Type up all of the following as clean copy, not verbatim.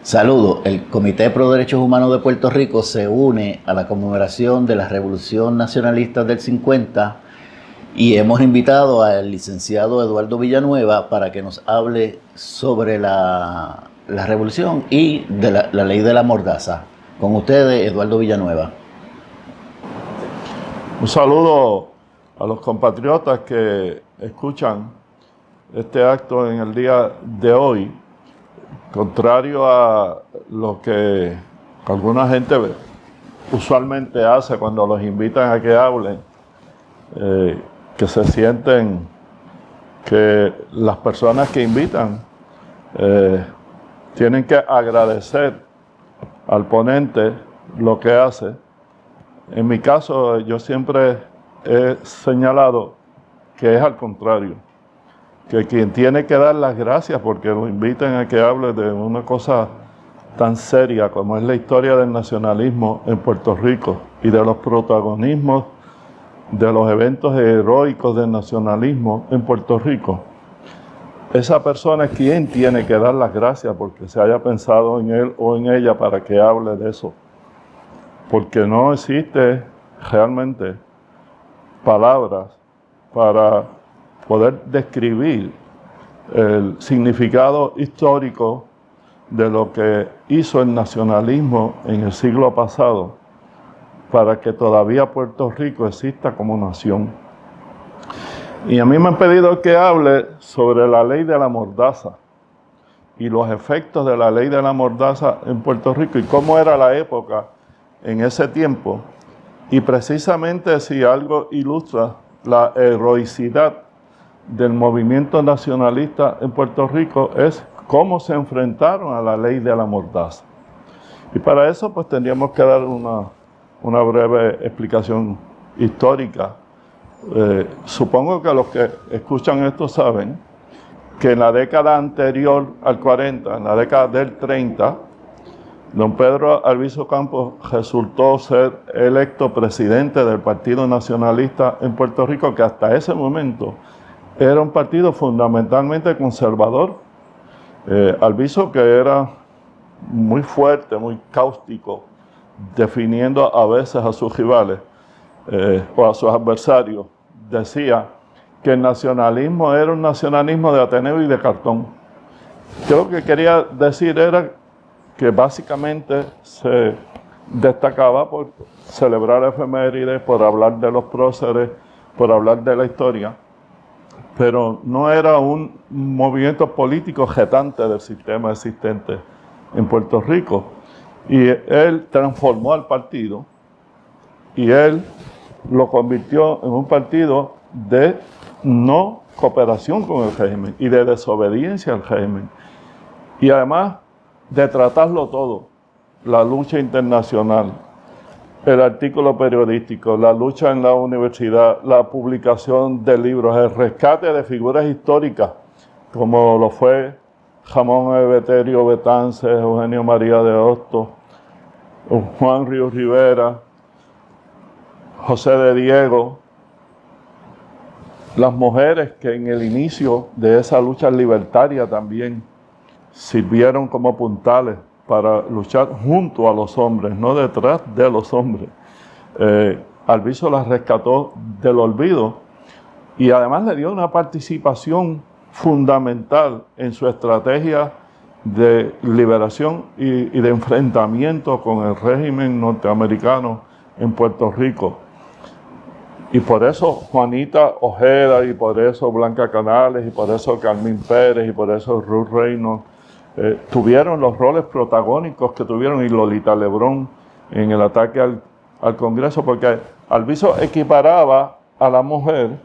Saludos. El Comité Pro Derechos Humanos de Puerto Rico se une a la conmemoración de la Revolución Nacionalista del 50 y hemos invitado al licenciado Eduardo Villanueva para que nos hable sobre la revolución y de la ley de la mordaza. Con ustedes, Eduardo Villanueva. Un saludo a los compatriotas que escuchan este acto en el día de hoy. Contrario a lo que alguna gente usualmente hace cuando los invitan a que hablen, que se sienten que las personas que invitan tienen que agradecer al ponente lo que hace. En mi caso, yo siempre he señalado que es al contrario, que quien tiene que dar las gracias porque lo inviten a que hable de una cosa tan seria como es la historia del nacionalismo en Puerto Rico y de los protagonismos de los eventos heroicos del nacionalismo en Puerto Rico. Esa persona es quien tiene que dar las gracias porque se haya pensado en él o en ella para que hable de eso. Porque no existe realmente palabras para poder describir el significado histórico de lo que hizo el nacionalismo en el siglo pasado para que todavía Puerto Rico exista como nación. Y a mí me han pedido que hable sobre la ley de la mordaza y los efectos de la ley de la mordaza en Puerto Rico y cómo era la época en ese tiempo. Y precisamente si algo ilustra la heroicidad del movimiento nacionalista en Puerto Rico es cómo se enfrentaron a la ley de la mordaza. Y para eso pues tendríamos que dar una breve explicación histórica. Supongo que los que escuchan esto saben que en la década anterior al 40, en la década del 30, don Pedro Albizu Campos resultó ser electo presidente del Partido Nacionalista en Puerto Rico, que hasta ese momento era un partido fundamentalmente conservador. Albizu, que era muy fuerte, muy cáustico, definiendo a veces a sus rivales o a sus adversarios, decía que el nacionalismo era un nacionalismo de Ateneo y de cartón. Yo lo que quería decir era que básicamente se destacaba por celebrar efemérides, por hablar de los próceres, por hablar de la historia, pero no era un movimiento político jetante del sistema existente en Puerto Rico. Y él transformó al partido y él lo convirtió en un partido de no cooperación con el régimen y de desobediencia al régimen. Y además de tratarlo todo, la lucha internacional, el artículo periodístico, la lucha en la universidad, la publicación de libros, el rescate de figuras históricas, como lo fue Ramón Emeterio Betances, Eugenio María de Hostos, Juan Ríos Rivera, José de Diego, las mujeres que en el inicio de esa lucha libertaria también sirvieron como puntales para luchar junto a los hombres, no detrás de los hombres. Albizu las rescató del olvido y además le dio una participación fundamental en su estrategia de liberación y de enfrentamiento con el régimen norteamericano en Puerto Rico. Y por eso Juanita Ojeda, y por eso Blanca Canales, y por eso Carmín Pérez, y por eso Ruth Reynolds, tuvieron los roles protagónicos que tuvieron, y Lolita Lebrón en el ataque al Congreso, porque Albizu equiparaba a la mujer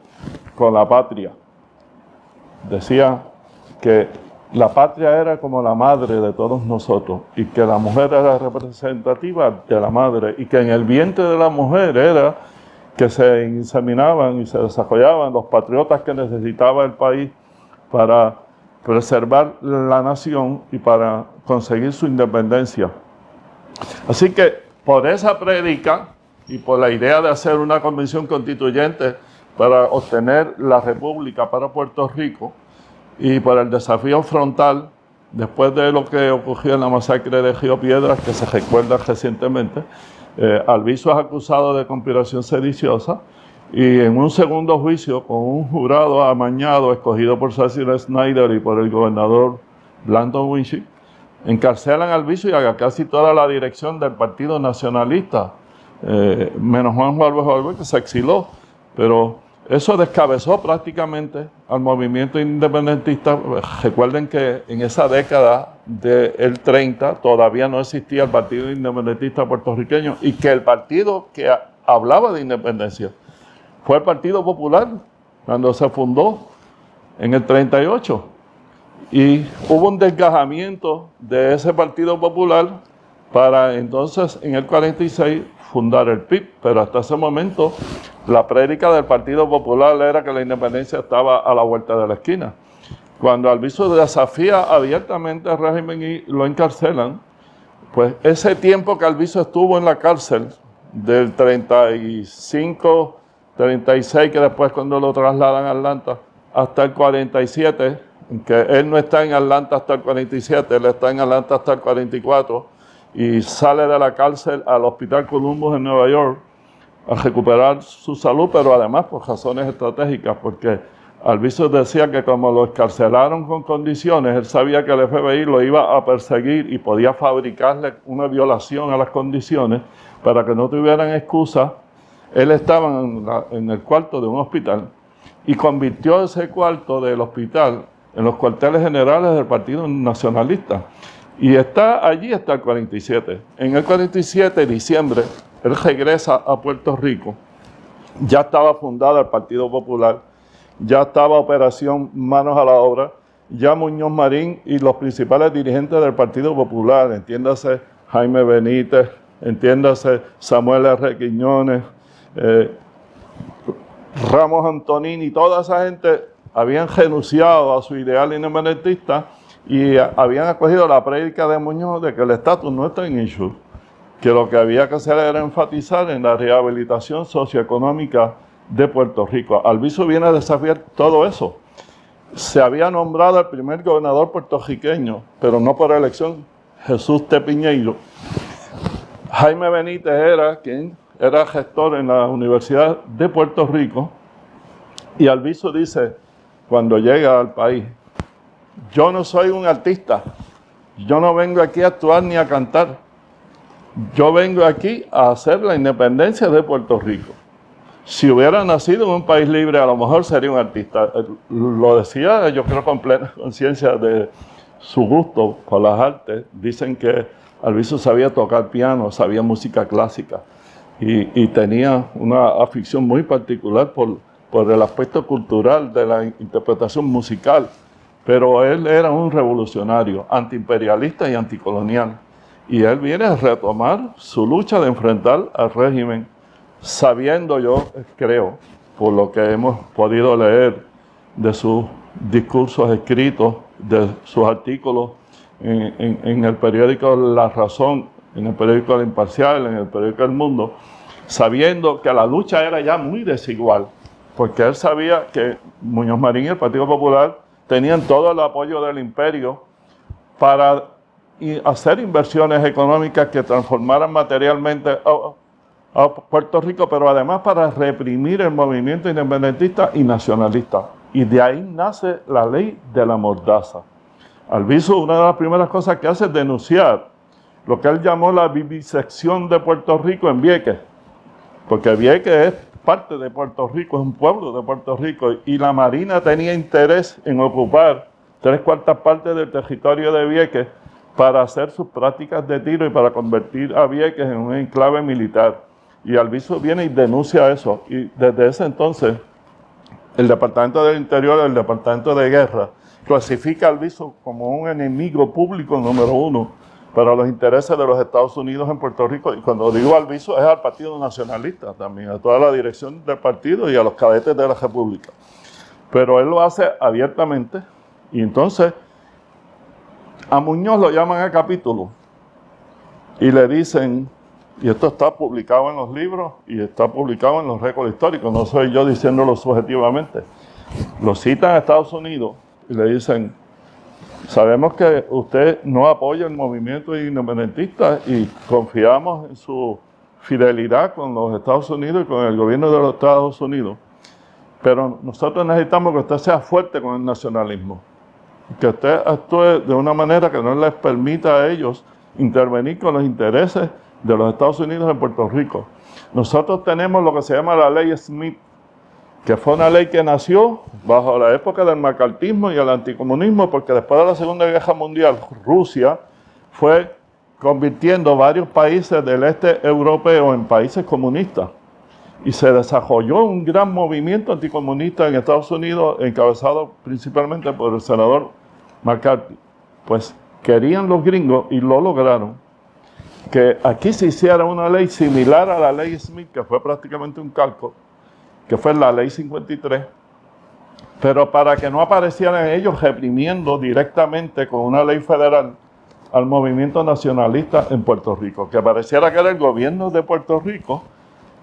con la patria. Decía que la patria era como la madre de todos nosotros y que la mujer era representativa de la madre y que en el vientre de la mujer era que se inseminaban y se desarrollaban los patriotas que necesitaba el país para preservar la nación y para conseguir su independencia. Así que por esa prédica y por la idea de hacer una convención constituyente para obtener la república para Puerto Rico y por el desafío frontal después de lo que ocurrió en la masacre de Río Piedras, que se recuerda recientemente, Albizu es acusado de conspiración sediciosa y en un segundo juicio con un jurado amañado escogido por Cecil Snyder y por el gobernador Landon Winship, encarcelan a Albizu y a casi toda la dirección del Partido Nacionalista, menos Juan Juárez, que se exiló, pero eso descabezó prácticamente al movimiento independentista. Recuerden que en esa década del 30 todavía no existía el Partido Independentista Puertorriqueño y que el partido que hablaba de independencia fue el Partido Popular cuando se fundó en el 38. Y hubo un desgajamiento de ese Partido Popular para entonces en el 46 fundar el PIB, pero hasta ese momento la prédica del Partido Popular era que la independencia estaba a la vuelta de la esquina. Cuando Albizu desafía abiertamente al régimen y lo encarcelan, pues ese tiempo que Albizu estuvo en la cárcel, del 35, 36, que después cuando lo trasladan a Atlanta, hasta el 47, que él no está en Atlanta hasta el 47, él está en Atlanta hasta el 44, y sale de la cárcel al Hospital Columbus en Nueva York a recuperar su salud, pero además por razones estratégicas, porque Albizu decía que como lo escarcelaron con condiciones, él sabía que el FBI lo iba a perseguir y podía fabricarle una violación a las condiciones para que no tuvieran excusa. Él estaba en el cuarto de un hospital y convirtió ese cuarto del hospital en los cuarteles generales del Partido Nacionalista. Y está allí hasta el 47. En el 47, diciembre, él regresa a Puerto Rico. Ya estaba fundada el Partido Popular, ya estaba Operación Manos a la Obra, ya Muñoz Marín y los principales dirigentes del Partido Popular, entiéndase Jaime Benítez, entiéndase Samuel R. Quiñones, Ramos Antonini, toda esa gente habían renunciado a su ideal independentista y habían acogido la prédica de Muñoz de que el estatus no está en issue, que lo que había que hacer era enfatizar en la rehabilitación socioeconómica de Puerto Rico. Albizu viene a desafiar todo eso. Se había nombrado el primer gobernador puertorriqueño, pero no por elección, Jesús T. Piñeiro. Jaime Benítez era quien era gestor en la Universidad de Puerto Rico, y Albizu dice, cuando llega al país, yo no soy un artista, yo no vengo aquí a actuar ni a cantar, yo vengo aquí a hacer la independencia de Puerto Rico. Si hubiera nacido en un país libre, a lo mejor sería un artista. Lo decía, yo creo, con plena conciencia de su gusto por las artes. Dicen que Albizu sabía tocar piano, sabía música clásica y tenía una afición muy particular por el aspecto cultural de la interpretación musical. Pero él era un revolucionario, antiimperialista y anticolonial. Y él viene a retomar su lucha de enfrentar al régimen, sabiendo, yo creo, por lo que hemos podido leer de sus discursos escritos, de sus artículos en el periódico La Razón, en el periódico El Imparcial, en el periódico El Mundo, sabiendo que la lucha era ya muy desigual, porque él sabía que Muñoz Marín y el Partido Popular tenían todo el apoyo del imperio para hacer inversiones económicas que transformaran materialmente a Puerto Rico, pero además para reprimir el movimiento independentista y nacionalista. Y de ahí nace la ley de la mordaza. Albizu, una de las primeras cosas que hace es denunciar lo que él llamó la vivisección de Puerto Rico en Vieques, porque Vieques es parte de Puerto Rico, es un pueblo de Puerto Rico, y la Marina tenía interés en ocupar 3/4 partes del territorio de Vieques para hacer sus prácticas de tiro y para convertir a Vieques en un enclave militar. Y Albizu viene y denuncia eso. Y desde ese entonces, el Departamento del Interior, el Departamento de Guerra, clasifica a Albizu como un enemigo público número 1 para los intereses de los Estados Unidos en Puerto Rico. Y cuando digo Albizu es al Partido Nacionalista también, a toda la dirección del partido y a los cadetes de la República. Pero él lo hace abiertamente y entonces a Muñoz lo llaman a capítulo y le dicen, y esto está publicado en los libros y está publicado en los récords históricos, no soy yo diciéndolo subjetivamente, lo citan a Estados Unidos y le dicen, Sabemos que usted no apoya el movimiento independentista y confiamos en su fidelidad con los Estados Unidos y con el gobierno de los Estados Unidos. Pero nosotros necesitamos que usted sea fuerte con el nacionalismo, que usted actúe de una manera que no les permita a ellos intervenir con los intereses de los Estados Unidos en Puerto Rico. Nosotros tenemos lo que se llama la Ley Smith, que fue una ley que nació bajo la época del macartismo y el anticomunismo, porque después de la Segunda Guerra Mundial, Rusia fue convirtiendo varios países del este europeo en países comunistas. Y se desarrolló un gran movimiento anticomunista en Estados Unidos, encabezado principalmente por el senador McCarthy. Pues querían los gringos, y lo lograron, que aquí se hiciera una ley similar a la ley Smith, que fue prácticamente un calco, que fue la ley 53, pero para que no aparecieran ellos reprimiendo directamente con una ley federal al movimiento nacionalista en Puerto Rico, que pareciera que era el gobierno de Puerto Rico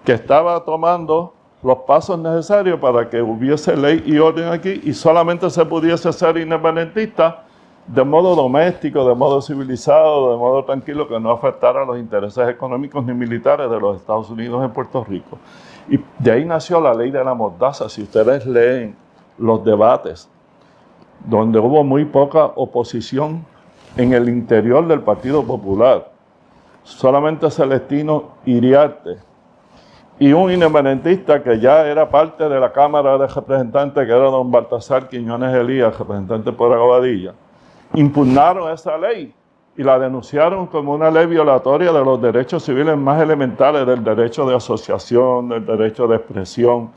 que estaba tomando los pasos necesarios para que hubiese ley y orden aquí y solamente se pudiese ser independentista de modo doméstico, de modo civilizado, de modo tranquilo, que no afectara los intereses económicos ni militares de los Estados Unidos en Puerto Rico. Y de ahí nació la ley de la mordaza. Si ustedes leen los debates, donde hubo muy poca oposición en el interior del Partido Popular, solamente Celestino Iriarte y un independentista que ya era parte de la Cámara de Representantes, que era don Baltasar Quiñones Elías, representante por Aguadilla, impugnaron esa ley y la denunciaron como una ley violatoria de los derechos civiles más elementales, del derecho de asociación, del derecho de expresión,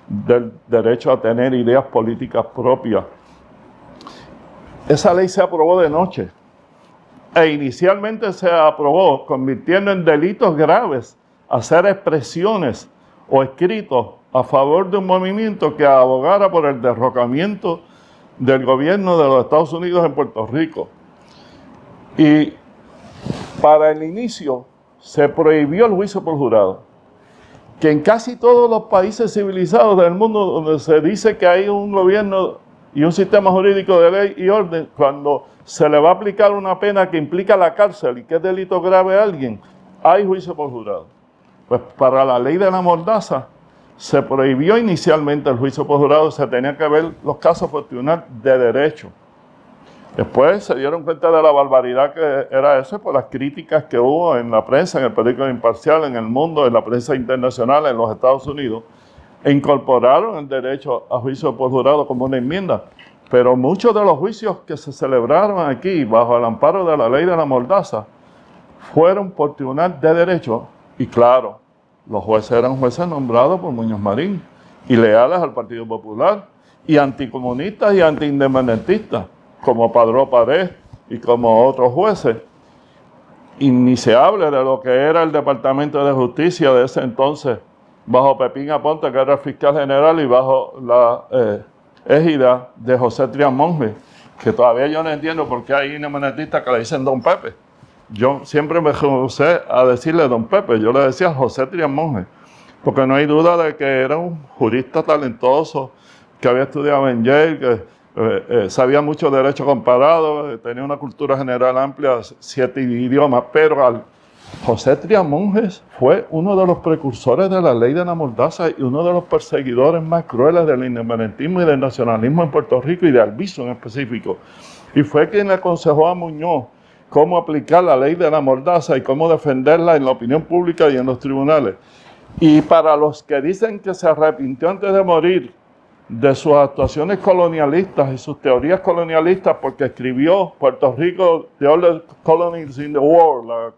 del derecho a tener ideas políticas propias. Esa ley se aprobó de noche e inicialmente se aprobó convirtiendo en delitos graves hacer expresiones o escritos a favor de un movimiento que abogara por el derrocamiento del gobierno de los Estados Unidos en Puerto Rico. Y para el inicio se prohibió el juicio por jurado, que en casi todos los países civilizados del mundo donde se dice que hay un gobierno y un sistema jurídico de ley y orden, cuando se le va a aplicar una pena que implica la cárcel y que es delito grave a alguien, hay juicio por jurado. Pues para la ley de la mordaza se prohibió inicialmente el juicio por jurado, se tenían que ver los casos por tribunal de derecho. Después se dieron cuenta de la barbaridad que era eso por las críticas que hubo en la prensa, en el periódico Imparcial, en El Mundo, en la prensa internacional, en los Estados Unidos, e incorporaron el derecho a juicio por jurado como una enmienda. Pero muchos de los juicios que se celebraron aquí bajo el amparo de la ley de la mordaza fueron por tribunal de derecho. Y claro, los jueces eran jueces nombrados por Muñoz Marín y leales al Partido Popular y anticomunistas y antiindependentistas, como Padró Pared y como otros jueces. Y ni se hable de lo que era el Departamento de Justicia de ese entonces, bajo Pepín Aponte, que era el fiscal general, y bajo la égida de José Trias Monge, que todavía yo no entiendo por qué hay independentistas que le dicen Don Pepe. Yo siempre me rehusé a decirle Don Pepe, yo le decía José Trias Monge, porque no hay duda de que era un jurista talentoso, que había estudiado en Yale, que sabía mucho derecho comparado, tenía una cultura general amplia, 7 idiomas, pero José Trias Monge fue uno de los precursores de la ley de la mordaza y uno de los perseguidores más crueles del independentismo y del nacionalismo en Puerto Rico y de Albizu en específico. Y fue quien le aconsejó a Muñoz cómo aplicar la ley de la mordaza y cómo defenderla en la opinión pública y en los tribunales. Y para los que dicen que se arrepintió antes de morir de sus actuaciones colonialistas y sus teorías colonialistas, porque escribió Puerto Rico, The Oldest Colonies in the World, la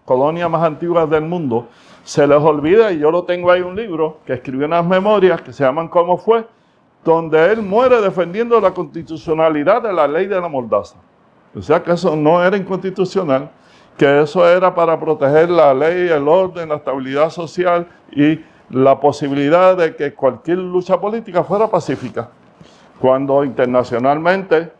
colonia más antigua del mundo, se les olvida, y yo lo tengo ahí un libro que escribió unas memorias que se llaman ¿Cómo fue?, donde él muere defendiendo la constitucionalidad de la ley de la mordaza. O sea que eso no era inconstitucional, que eso era para proteger la ley, el orden, la estabilidad social y la posibilidad de que cualquier lucha política fuera pacífica. Cuando internacionalmente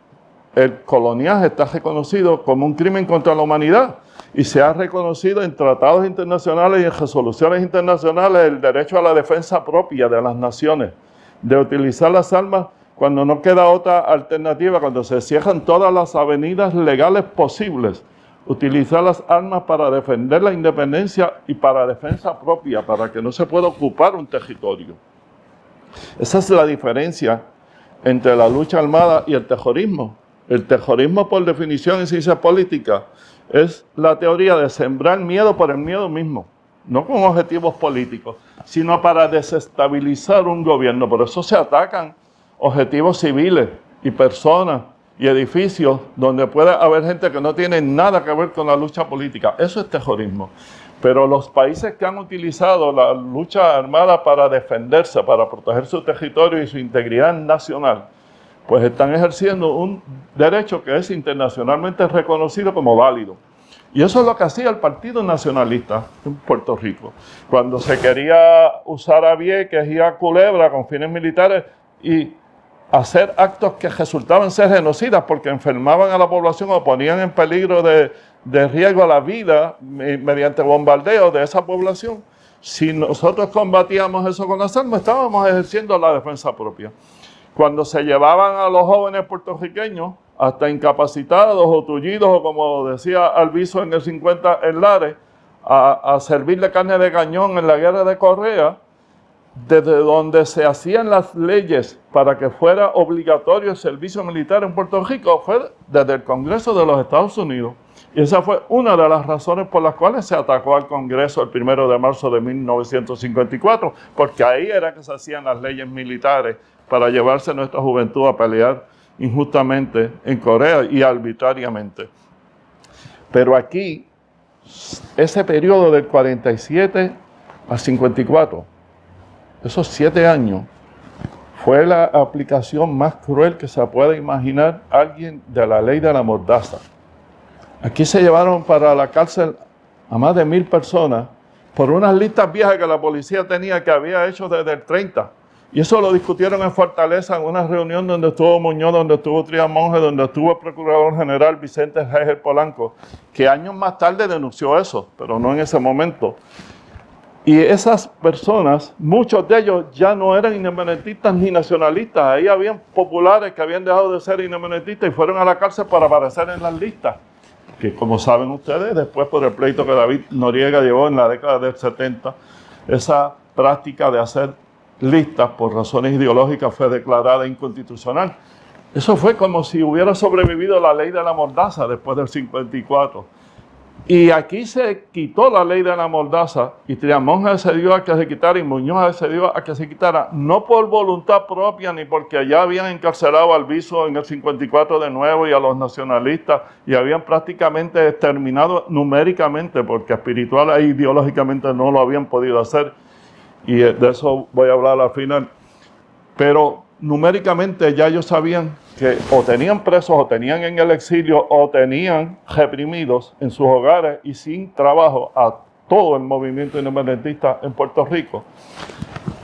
el coloniaje está reconocido como un crimen contra la humanidad y se ha reconocido en tratados internacionales y en resoluciones internacionales el derecho a la defensa propia de las naciones, de utilizar las armas cuando no queda otra alternativa, cuando se cierran todas las avenidas legales posibles, utilizar las armas para defender la independencia y para defensa propia, para que no se pueda ocupar un territorio. Esa es la diferencia entre la lucha armada y el terrorismo. El terrorismo, por definición en ciencia política, es la teoría de sembrar miedo por el miedo mismo, no con objetivos políticos, sino para desestabilizar un gobierno. Por eso se atacan objetivos civiles y personas y edificios donde puede haber gente que no tiene nada que ver con la lucha política. Eso es terrorismo. Pero los países que han utilizado la lucha armada para defenderse, para proteger su territorio y su integridad nacional, pues están ejerciendo un derecho que es internacionalmente reconocido como válido. Y eso es lo que hacía el Partido Nacionalista en Puerto Rico. Cuando se quería usar a Vieques y a Culebra con fines militares y hacer actos que resultaban ser genocidas porque enfermaban a la población o ponían en peligro de riesgo a la vida mediante bombardeo de esa población, si nosotros combatíamos eso con las armas, estábamos ejerciendo la defensa propia. Cuando se llevaban a los jóvenes puertorriqueños, hasta incapacitados o tullidos, o como decía Alviso en el 50 en Lares, a servirle carne de cañón en la guerra de Correa, desde donde se hacían las leyes para que fuera obligatorio el servicio militar en Puerto Rico, fue desde el Congreso de los Estados Unidos. Y esa fue una de las razones por las cuales se atacó al Congreso el 1 de marzo de 1954, porque ahí era que se hacían las leyes militares para llevarse nuestra juventud a pelear injustamente en Corea y arbitrariamente. Pero aquí, ese periodo del 47 al 54, esos 7 años, fue la aplicación más cruel que se puede imaginar alguien de la ley de la mordaza. Aquí se llevaron para la cárcel a más de 1,000 personas por unas listas viejas que la policía tenía que había hecho desde el 30. Y eso lo discutieron en Fortaleza en una reunión donde estuvo Muñoz, donde estuvo Trías Monge, donde estuvo el Procurador General Vicente Heiger Polanco, que años más tarde denunció eso, pero no en ese momento. Y esas personas, muchos de ellos ya no eran independentistas ni nacionalistas. Ahí habían populares que habían dejado de ser independentistas y fueron a la cárcel para aparecer en las listas. Que como saben ustedes, después por el pleito que David Noriega llevó en la década del 70, esa práctica de hacer listas por razones ideológicas fue declarada inconstitucional. Eso fue como si hubiera sobrevivido la ley de la mordaza después del 54. Y aquí se quitó la ley de la mordaza y Trías Monge se dio a que se quitara y Muñoz se dio a que se quitara, no por voluntad propia ni porque ya habían encarcelado al Alviso en el 54 de nuevo y a los nacionalistas y habían prácticamente exterminado numéricamente porque espiritual e ideológicamente no lo habían podido hacer. Y de eso voy a hablar al final. Pero numéricamente ya ellos sabían que o tenían presos, o tenían en el exilio, o tenían reprimidos en sus hogares y sin trabajo a todo el movimiento independentista en Puerto Rico.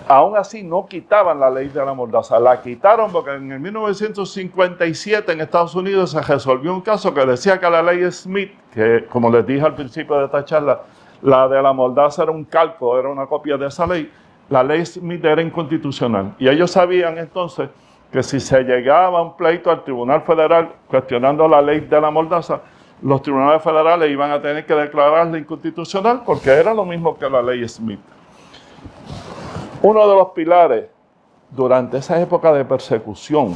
Aún así no quitaban la ley de la mordaza, la quitaron porque en el 1957 en Estados Unidos se resolvió un caso que decía que la ley Smith, que como les dije al principio de esta charla, la de la mordaza era un calco, era una copia de esa ley. La ley Smith era inconstitucional. Y ellos sabían entonces que si se llegaba a un pleito al Tribunal Federal cuestionando la ley de la mordaza, los tribunales federales iban a tener que declararla inconstitucional porque era lo mismo que la ley Smith. Uno de los pilares durante esa época de persecución,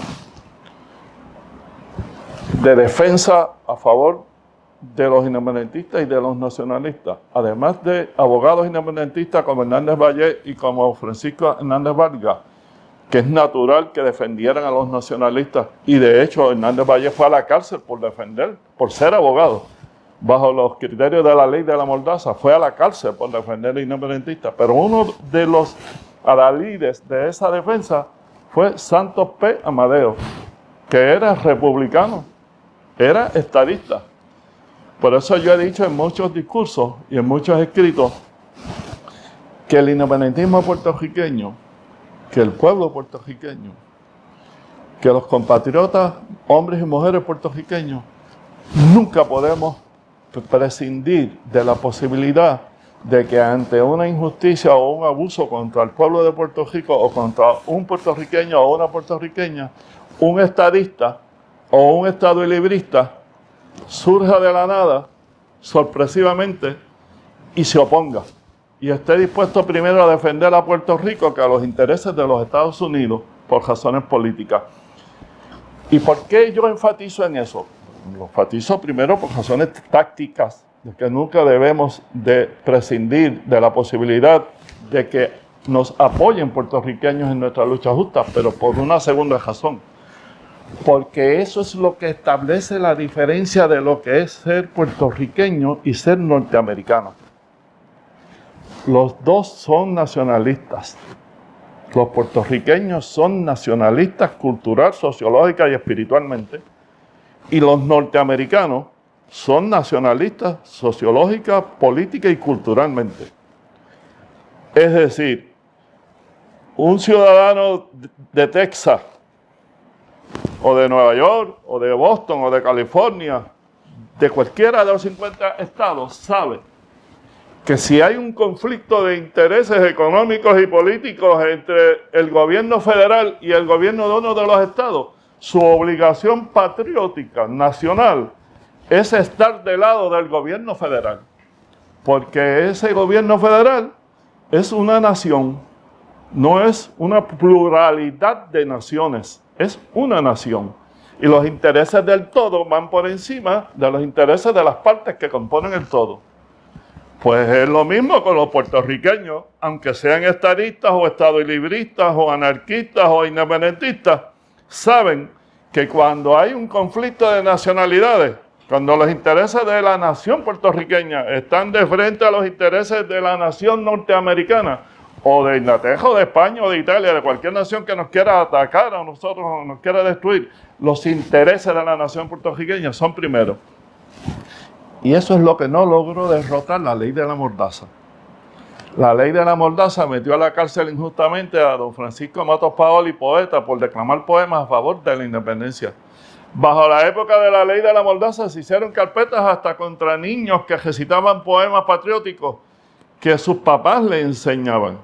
de defensa a favor de los independentistas y de los nacionalistas, además de abogados independentistas como Hernández Vallés y como Francisco Hernández Vargas, que es natural que defendieran a los nacionalistas, y de hecho Hernández Vallés fue a la cárcel por ser abogado, bajo los criterios de la ley de la mordaza, fue a la cárcel por defender a los independentistas, pero uno de los adalides de esa defensa fue Santos P. Amadeo, que era republicano, era estadista. Por eso yo he dicho en muchos discursos y en muchos escritos que el independentismo puertorriqueño, que el pueblo puertorriqueño, que los compatriotas, hombres y mujeres puertorriqueños, nunca podemos prescindir de la posibilidad de que ante una injusticia o un abuso contra el pueblo de Puerto Rico o contra un puertorriqueño o una puertorriqueña, un estadista o un estadolibrista surja de la nada, sorpresivamente, y se oponga. Y esté dispuesto primero a defender a Puerto Rico que a los intereses de los Estados Unidos por razones políticas. ¿Y por qué yo enfatizo en eso? Lo enfatizo primero por razones tácticas, de que nunca debemos de prescindir de la posibilidad de que nos apoyen puertorriqueños en nuestra lucha justa, pero por una segunda razón. Porque eso es lo que establece la diferencia de lo que es ser puertorriqueño y ser norteamericano. Los dos son nacionalistas. Los puertorriqueños son nacionalistas cultural, sociológica y espiritualmente. Y los norteamericanos son nacionalistas sociológica, política y culturalmente. Es decir, un ciudadano de Texas, o de Nueva York, o de Boston, o de California, de cualquiera de los 50 estados, sabe que si hay un conflicto de intereses económicos y políticos entre el gobierno federal y el gobierno de uno de los estados, su obligación patriótica, nacional, es estar del lado del gobierno federal. Porque ese gobierno federal es una nación, no es una pluralidad de naciones, es una nación. Y los intereses del todo van por encima de los intereses de las partes que componen el todo. Pues es lo mismo con los puertorriqueños, aunque sean estadistas o estadolibristas o anarquistas o independentistas, saben que cuando hay un conflicto de nacionalidades, cuando los intereses de la nación puertorriqueña están de frente a los intereses de la nación norteamericana, o de Inglaterra, o de España, o de Italia, de cualquier nación que nos quiera atacar a nosotros o nos quiera destruir, los intereses de la nación puertorriqueña son primero. Y eso es lo que no logró derrotar la ley de la mordaza. La ley de la mordaza metió a la cárcel injustamente a don Francisco Matos Paoli, poeta, por declamar poemas a favor de la independencia. Bajo la época de la ley de la mordaza se hicieron carpetas hasta contra niños que recitaban poemas patrióticos que sus papás le enseñaban.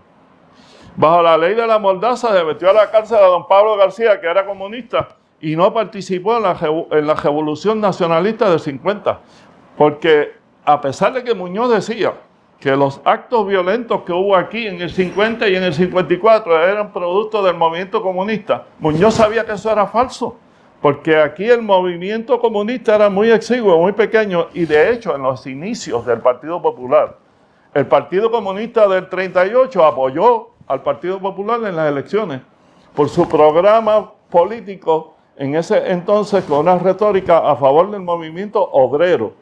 Bajo la ley de la mordaza se metió a la cárcel a don Pablo García, que era comunista, y no participó en la revolución nacionalista del 50. Porque a pesar de que Muñoz decía que los actos violentos que hubo aquí en el 50 y en el 54 eran producto del movimiento comunista, Muñoz sabía que eso era falso. Porque aquí el movimiento comunista era muy exiguo, muy pequeño, y de hecho en los inicios del Partido Popular, el Partido Comunista del 38 apoyó al Partido Popular en las elecciones por su programa político en ese entonces con una retórica a favor del movimiento obrero.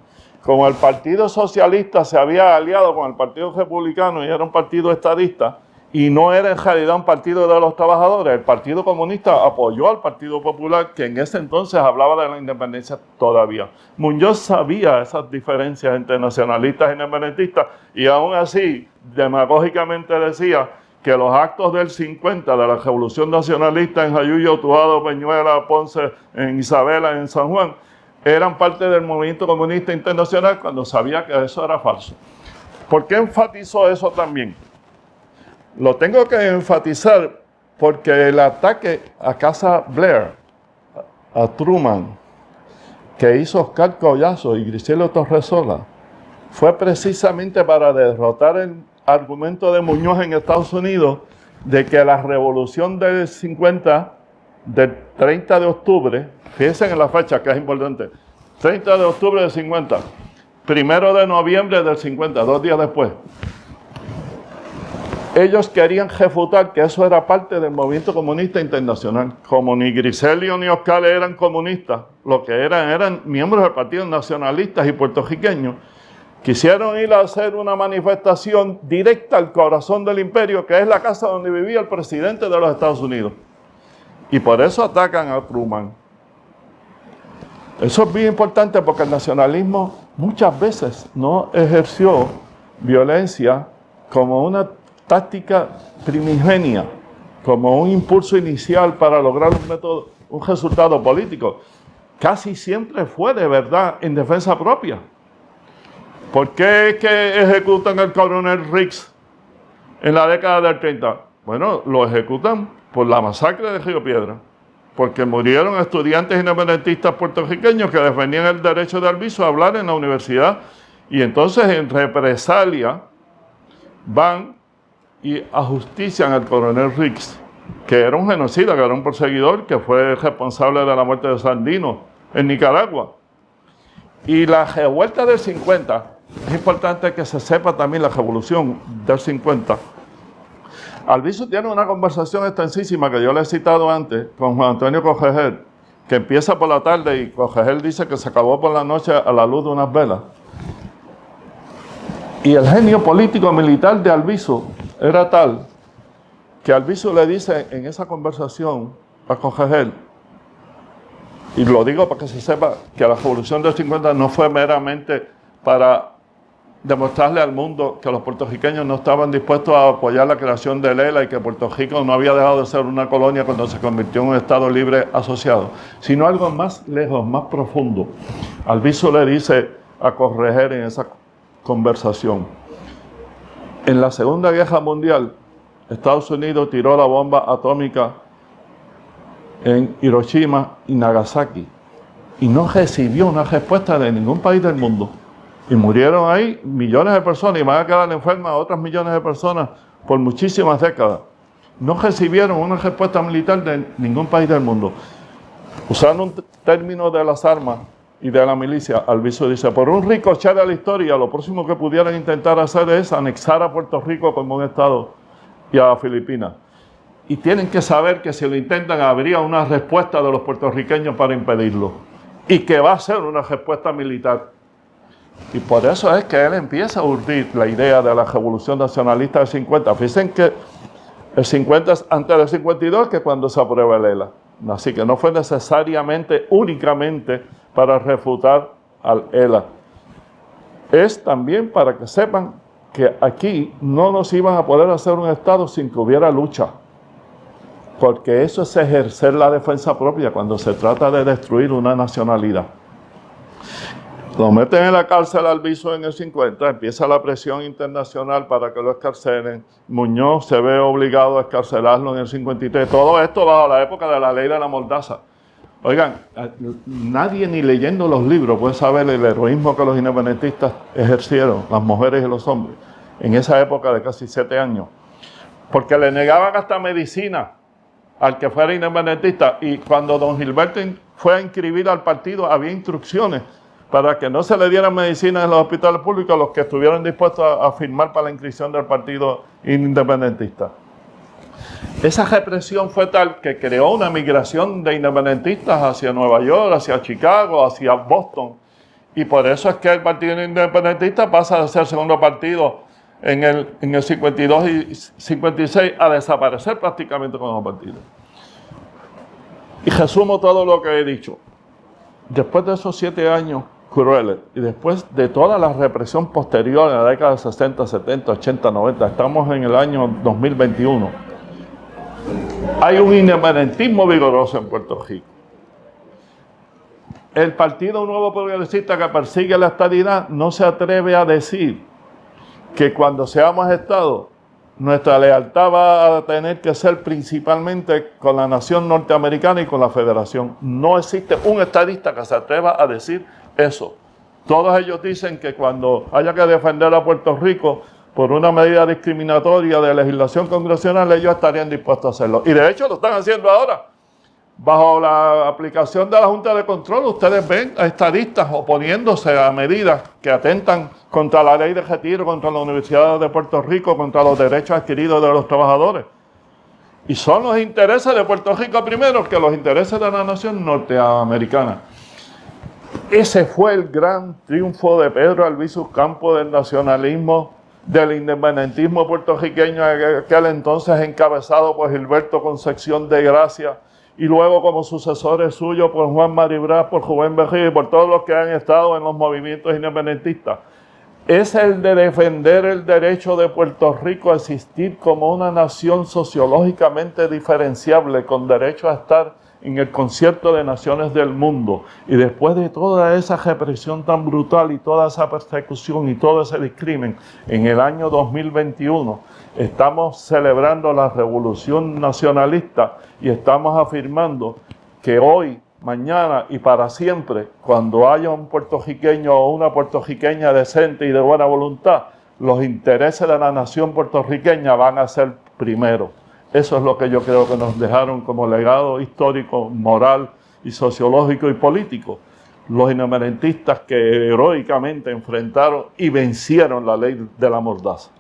Como el Partido Socialista se había aliado con el Partido Republicano y era un partido estadista, y no era en realidad un partido de los trabajadores, el Partido Comunista apoyó al Partido Popular, que en ese entonces hablaba de la independencia todavía. Muñoz sabía esas diferencias entre nacionalistas e independentistas, y aún así, demagógicamente decía que los actos del 50 de la Revolución Nacionalista en Jayuya, Tuado, Peñuela, Ponce, en Isabela, en San Juan, eran parte del movimiento comunista internacional cuando sabía que eso era falso. ¿Por qué enfatizó eso también? Lo tengo que enfatizar porque el ataque a Casa Blair, a Truman, que hizo Oscar Collazo y Griselio Torresola, fue precisamente para derrotar el argumento de Muñoz en Estados Unidos de que la revolución del 50, del 30 de octubre, fíjense en la fecha que es importante, 30 de octubre del 50, 1 de noviembre del 50, 2 días después, ellos querían refutar que eso era parte del movimiento comunista internacional. Como ni Griselio ni Oscar eran comunistas, lo que eran miembros del Partido Nacionalistas y puertorriqueños, quisieron ir a hacer una manifestación directa al corazón del imperio, que es la casa donde vivía el presidente de los Estados Unidos. Y por eso atacan a Truman. Eso es bien importante porque el nacionalismo muchas veces no ejerció violencia como una táctica primigenia, como un impulso inicial para lograr un resultado político. Casi siempre fue de verdad en defensa propia. ¿Por qué es que ejecutan al coronel Riggs en la década del 30? Bueno, lo ejecutan por la masacre de Río Piedra, porque murieron estudiantes independentistas puertorriqueños que defendían el derecho de Albizu a hablar en la universidad, y entonces en represalia van y ajustician al coronel Riggs, que era un genocida, que era un perseguidor, que fue responsable de la muerte de Sandino en Nicaragua. Y la revuelta del 50, es importante que se sepa también la revolución del 50. Albizu tiene una conversación extensísima que yo le he citado antes con Juan Antonio Cogegel, que empieza por la tarde y Cogegel dice que se acabó por la noche a la luz de unas velas. Y el genio político militar de Albizu era tal que Albizu le dice en esa conversación a Cogegel, y lo digo para que se sepa que la revolución del 50 no fue meramente para demostrarle al mundo que los puertorriqueños no estaban dispuestos a apoyar la creación de Lela y que Puerto Rico no había dejado de ser una colonia cuando se convirtió en un Estado libre asociado, sino algo más lejos, más profundo. Albizu le dice a Cogegel en esa conversación: en la Segunda Guerra Mundial, Estados Unidos tiró la bomba atómica en Hiroshima y Nagasaki y no recibió una respuesta de ningún país del mundo. Y murieron ahí millones de personas y van a quedar enfermas otras millones de personas por muchísimas décadas. No recibieron una respuesta militar de ningún país del mundo. Usando un término de las armas y de la milicia, Albizu dice: por un ricochet de la historia, lo próximo que pudieran intentar hacer es anexar a Puerto Rico como un Estado y a Filipinas. Y tienen que saber que si lo intentan habría una respuesta de los puertorriqueños para impedirlo. Y que va a ser una respuesta militar. Y por eso es que él empieza a urdir la idea de la revolución nacionalista del 50. Fíjense que el 50 es antes del 52 que cuando se aprueba el ELA. Así que no fue necesariamente, únicamente para refutar al ELA. Es también para que sepan que aquí no nos iban a poder hacer un Estado sin que hubiera lucha. Porque eso es ejercer la defensa propia cuando se trata de destruir una nacionalidad. Lo meten en la cárcel a Albizu en el 50, empieza la presión internacional para que lo escarcelen. Muñoz se ve obligado a escarcelarlo en el 53. Todo esto bajo la época de la ley de la mordaza. Oigan, nadie ni leyendo los libros puede saber el heroísmo que los independentistas ejercieron, las mujeres y los hombres, en esa época de casi 7 años. Porque le negaban hasta medicina al que fuera independentista. Y cuando don Gilberto fue a inscribir al partido, había instrucciones para que no se le dieran medicinas en los hospitales públicos a los que estuvieran dispuestos a firmar para la inscripción del partido independentista. Esa represión fue tal que creó una migración de independentistas hacia Nueva York, hacia Chicago, hacia Boston. Y por eso es que el partido independentista pasa de ser segundo partido en el 52 y 56 a desaparecer prácticamente como partido. Y resumo todo lo que he dicho. Después de esos 7 años crueles y después de toda la represión posterior en la década de 60, 70, 80, 90, estamos en el año 2021, hay un independentismo vigoroso en Puerto Rico. El Partido Nuevo Progresista, que persigue la estadidad, no se atreve a decir que cuando seamos Estado, nuestra lealtad va a tener que ser principalmente con la nación norteamericana y con la federación. No existe un estadista que se atreva a decir eso. Todos ellos dicen que cuando haya que defender a Puerto Rico por una medida discriminatoria de legislación congresional, ellos estarían dispuestos a hacerlo. Y de hecho lo están haciendo ahora. Bajo la aplicación de la Junta de Control, ustedes ven a estadistas oponiéndose a medidas que atentan contra la ley de retiro, contra la Universidad de Puerto Rico, contra los derechos adquiridos de los trabajadores. Y son los intereses de Puerto Rico primero que los intereses de la nación norteamericana. Ese fue el gran triunfo de Pedro Albizu Campos del nacionalismo, del independentismo puertorriqueño, en aquel entonces encabezado por Gilberto Concepción de Gracia, y luego como sucesores suyos por Juan Maribraz, por Rubén Berrío y por todos los que han estado en los movimientos independentistas. Es el de defender el derecho de Puerto Rico a existir como una nación sociológicamente diferenciable, con derecho a estar en el Concierto de Naciones del Mundo, y después de toda esa represión tan brutal y toda esa persecución y todo ese discrimen, en el año 2021 estamos celebrando la revolución nacionalista y estamos afirmando que hoy, mañana y para siempre, cuando haya un puertorriqueño o una puertorriqueña decente y de buena voluntad, los intereses de la nación puertorriqueña van a ser primero. Eso es lo que yo creo que nos dejaron como legado histórico, moral y sociológico y político los independentistas que heroicamente enfrentaron y vencieron la ley de la mordaza.